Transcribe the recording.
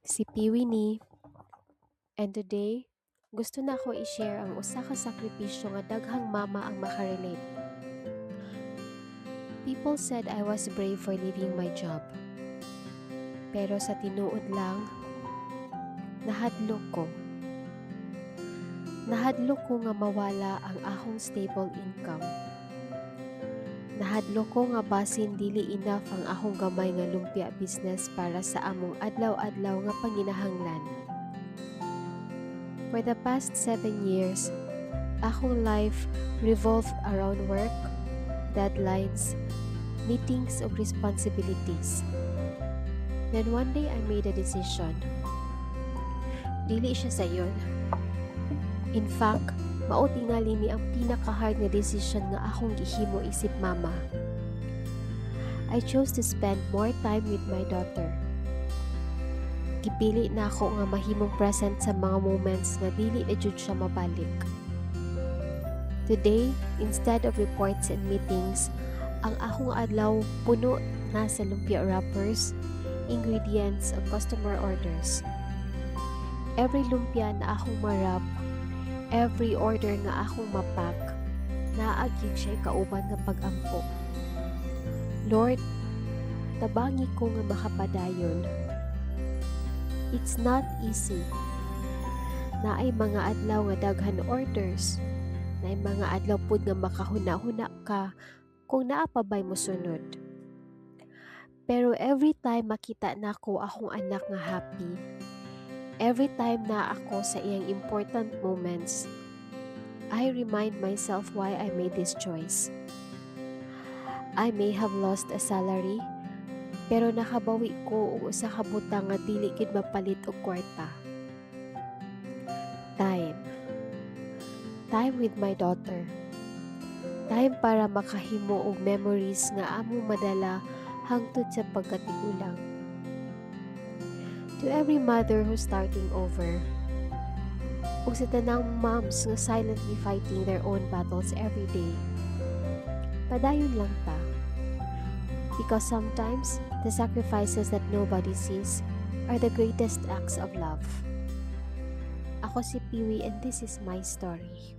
Si Piwi ni, and today, gusto na ako i-share ang usa ka sakripisyo nga daghang mama ang makarelate. People said I was brave for leaving my job. Pero sa tinuod lang, nahadlok ko. Nahadlok ko nga mawala ang akong stable income. Nahadlok ko nga basin dili enough ang akong gamay nga lumpia business para sa among adlaw-adlaw nga panginahanglan. For the past 7 years, akong life revolved around work, deadlines, meetings ug responsibilities. Then one day I made a decision. Dili siya sayon. In fact, mao tingali ni ang pinaka-hard nga decision nga akong gihimo isip mama. I chose to spend more time with my daughter. Gipili na ako nga mahimong present sa mga moments nga dili na jud siya mabalik. Today, instead of reports and meetings, ang akong adlaw puno na sa lumpia wrappers, ingredients ug customer orders. Every lumpia na akong marap, every order nga akong mapak, naagig siya kauban nga pag-ampo. Lord, tabangi ko nga makapadayon. It's not easy. Naay mga adlaw nga daghan orders. Naay mga adlaw pud nga makahuna-huna ka kung naa pa bay mosunod. Pero every time makita nako akong anak nga happy, every time na ako sa iyang important moments, I remind myself why I made this choice. I may have lost a salary, pero nakabawi ko og usa ka butang nga dili gid mapalit og kwarta. Time. Time with my daughter. Time para makahimo og memories nga among madala hangtod sa pagkatigulang. To every mother who's starting over, ug sa tanang moms nga silently fighting their own battles every day, padayon lang ta. Because sometimes, the sacrifices that nobody sees are the greatest acts of love. Ako si Piwi and this is my story.